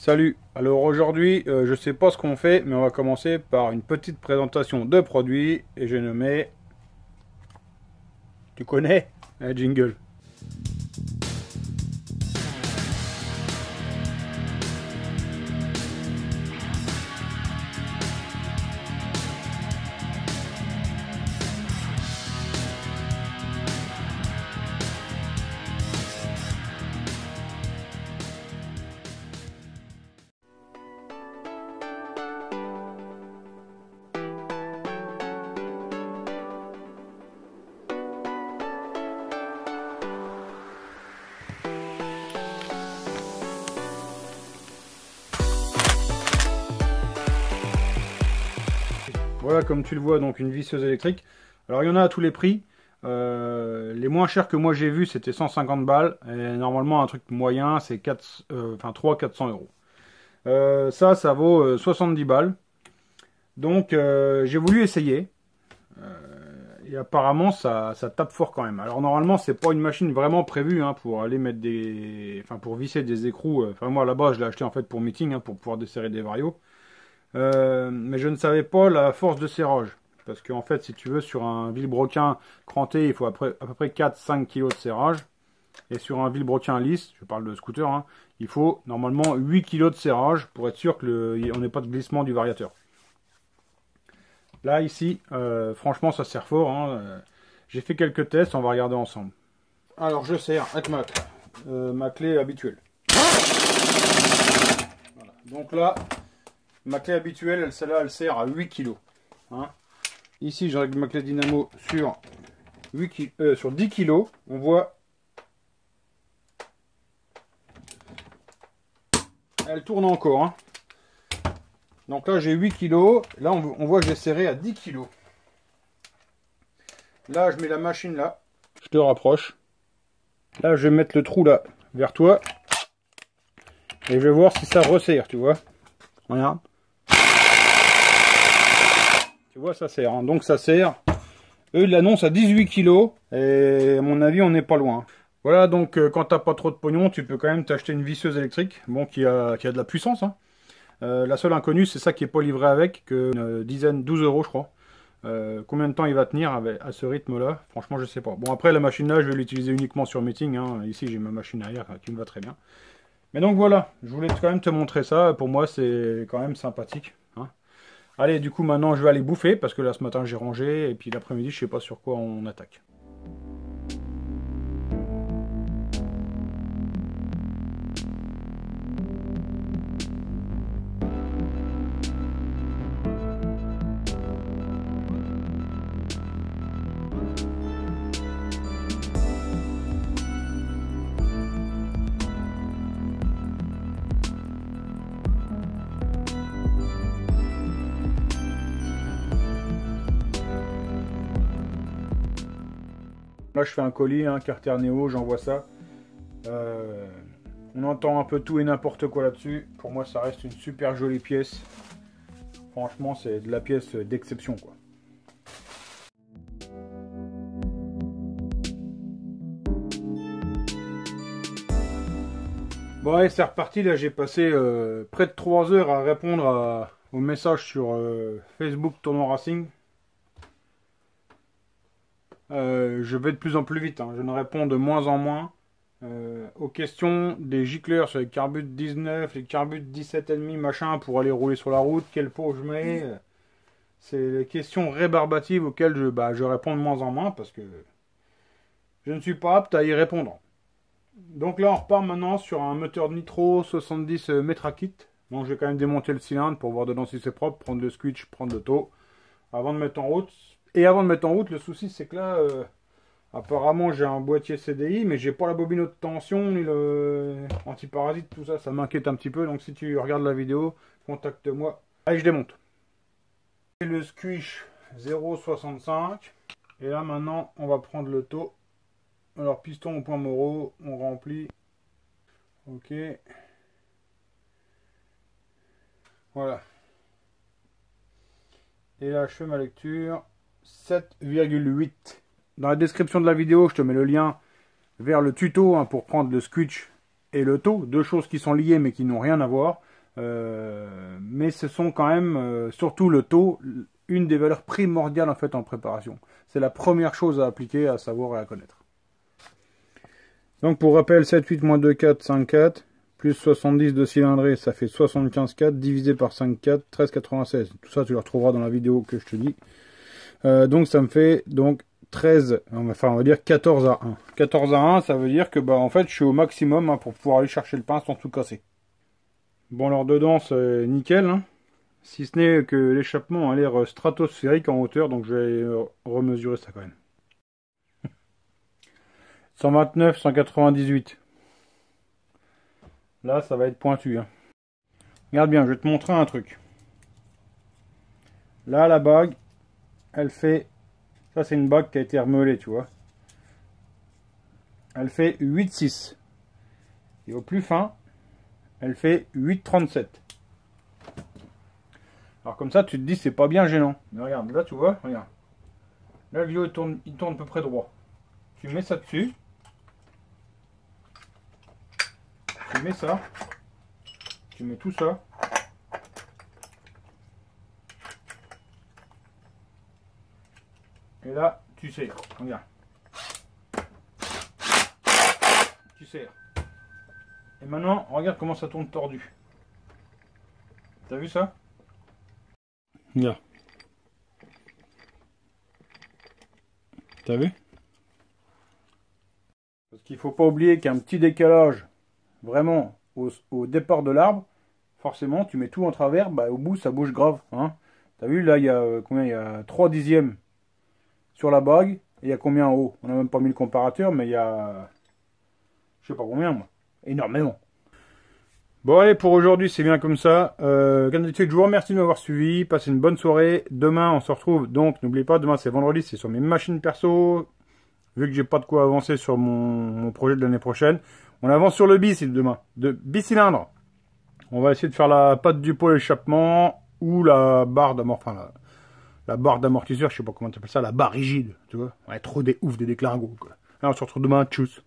Salut, alors aujourd'hui je sais pas ce qu'on fait mais on va commencer par une petite présentation de produits et j'ai nommé, tu connais, un jingle. Voilà, comme tu le vois, donc une visseuse électrique. Alors il y en a à tous les prix. Les moins chers que moi j'ai vu c'était 150 balles. Et normalement un truc moyen c'est 300-400 euros. Ça vaut 70 balles. Donc j'ai voulu essayer. Et apparemment ça tape fort quand même. Alors normalement c'est pas une machine vraiment prévue hein, pour aller mettre pour visser des écrous. Enfin moi là-bas je l'ai acheté en fait pour meeting, hein, pour pouvoir desserrer des varios. Mais je ne savais pas la force de serrage. Parce qu'en fait, si tu veux, sur un vilebrequin cranté, il faut à peu près 4-5 kg de serrage. Et sur un vilebrequin lisse, je parle de scooter, hein, il faut normalement 8 kg de serrage pour être sûr qu'on n'ait pas de glissement du variateur. Là, ici, franchement, ça serre fort. Hein. J'ai fait quelques tests, on va regarder ensemble. Alors, je serre avec ma clé habituelle. Voilà. Donc là, ma clé habituelle, celle-là, elle sert à 8 kg. Hein. Ici, je règle ma clé dynamo sur 10 kg. On voit, elle tourne encore. Hein. Donc là, j'ai 8 kg. Là, on voit que j'ai serré à 10 kg. Là, je mets la machine là. Je te rapproche. Là, je vais mettre le trou là vers toi. Et je vais voir si ça resserre, tu vois. Regarde. Tu vois, ça sert. Hein. Donc ça sert. Eux, ils l'annoncent à 18 kg. Et à mon avis, on n'est pas loin. Voilà, donc quand t'as pas trop de pognon, tu peux quand même t'acheter une visseuse électrique. Bon, qui a de la puissance. Hein. La seule inconnue, c'est ça qui est pas livré avec. Une dizaine, 12 euros, je crois. Combien de temps il va tenir à ce rythme-là? Franchement, je sais pas. Bon, après, la machine là, je vais l'utiliser uniquement sur meeting. Hein. Ici, j'ai ma machine arrière qui me va très bien. Mais donc voilà, je voulais quand même te montrer ça. Pour moi, c'est quand même sympathique. Hein. Allez, du coup, maintenant, je vais aller bouffer parce que là, ce matin, j'ai rangé. Et puis l'après-midi, je sais pas sur quoi on attaque. Là, je fais un colis, hein, Carter Neo, j'envoie ça. On entend un peu tout et n'importe quoi là-dessus. Pour moi, ça reste une super jolie pièce. Franchement, c'est de la pièce d'exception, quoi. Bon, allez, c'est reparti. Là, j'ai passé près de 3 heures à répondre aux messages sur Facebook Tournoi Racing. Je vais de plus en plus vite, hein. Je ne réponds de moins en moins aux questions des gicleurs sur les carbutes 19, les carbutes 17,5 machin pour aller rouler sur la route, quel pot je mets. C'est les questions rébarbatives auxquelles je réponds de moins en moins parce que je ne suis pas apte à y répondre. Donc là on repart maintenant sur un moteur nitro 70 Metrakit. Donc je vais quand même démonter le cylindre pour voir dedans si c'est propre, prendre le switch, prendre le taux avant de mettre en route. Et avant de mettre en route, le souci c'est que là, apparemment j'ai un boîtier CDI, mais j'ai pas la bobine haute tension, ni le antiparasite, tout ça, ça m'inquiète un petit peu. Donc si tu regardes la vidéo, contacte-moi. Allez, je démonte. Le squish 0,65. Et là maintenant, on va prendre le taux. Alors piston au point Moreau, on remplit. Ok. Voilà. Et là, je fais ma lecture. 7,8. Dans la description de la vidéo, je te mets le lien vers le tuto hein, pour prendre le squitch et le taux. Deux choses qui sont liées mais qui n'ont rien à voir. Mais ce sont quand même, surtout le taux, une des valeurs primordiales en fait en préparation. C'est la première chose à appliquer, à savoir et à connaître. Donc pour rappel, 7, 8, moins 2, 4, 5, 4, plus 70 de cylindrée, ça fait 75, 4, divisé par 5, 4, 13, 96. Tout ça, tu le retrouveras dans la vidéo que je te dis. Donc ça me fait donc 13, enfin on va dire 14 à 1. 14 à 1, ça veut dire que bah en fait je suis au maximum hein, pour pouvoir aller chercher le pain sans tout casser. Bon alors dedans c'est nickel, hein, si ce n'est que l'échappement a l'air stratosphérique en hauteur, donc je vais remesurer ça quand même. 129, 198. Là ça va être pointu. Hein. Regarde bien, je vais te montrer un truc. Là la bague, elle fait... Ça c'est une bague qui a été remoulée, tu vois. Elle fait 8,6. Et au plus fin, elle fait 8,37. Alors comme ça, tu te dis c'est pas bien gênant. Mais regarde, là tu vois, regarde. Là le vieux il tourne à peu près droit. Tu mets ça dessus. Tu mets ça. Tu mets tout ça. Et là, tu serres. Regarde. Tu serres. Et maintenant, regarde comment ça tourne tordu. T'as vu ça? Regarde. T'as vu? Parce qu'il faut pas oublier qu'un petit décalage, vraiment, au départ de l'arbre, forcément, tu mets tout en travers, bah, au bout, ça bouge grave. Hein. T'as vu, là, il y a combien? Il y a 3 dixièmes sur la bague. Et il y a combien en haut? On n'a même pas mis le comparateur, mais il y a... Je sais pas combien, moi. Énormément. Bon, allez, pour aujourd'hui, c'est bien comme ça. Comme d'habitude, je vous remercie de m'avoir suivi. Passez une bonne soirée. Demain, on se retrouve. Donc, n'oubliez pas, demain, c'est vendredi. C'est sur mes machines perso. Vu que j'ai pas de quoi avancer sur mon projet de l'année prochaine. On avance sur le bis demain. De bicylindre. On va essayer de faire la patte du pôle échappement. Ou la barre d'amortisseur. Enfin, la barre d'amortisseur, je sais pas comment tu appelles ça. La barre rigide. Tu vois. Ouais, trop des ouf des déclingos, quoi. Alors, on se retrouve demain. Tchuss.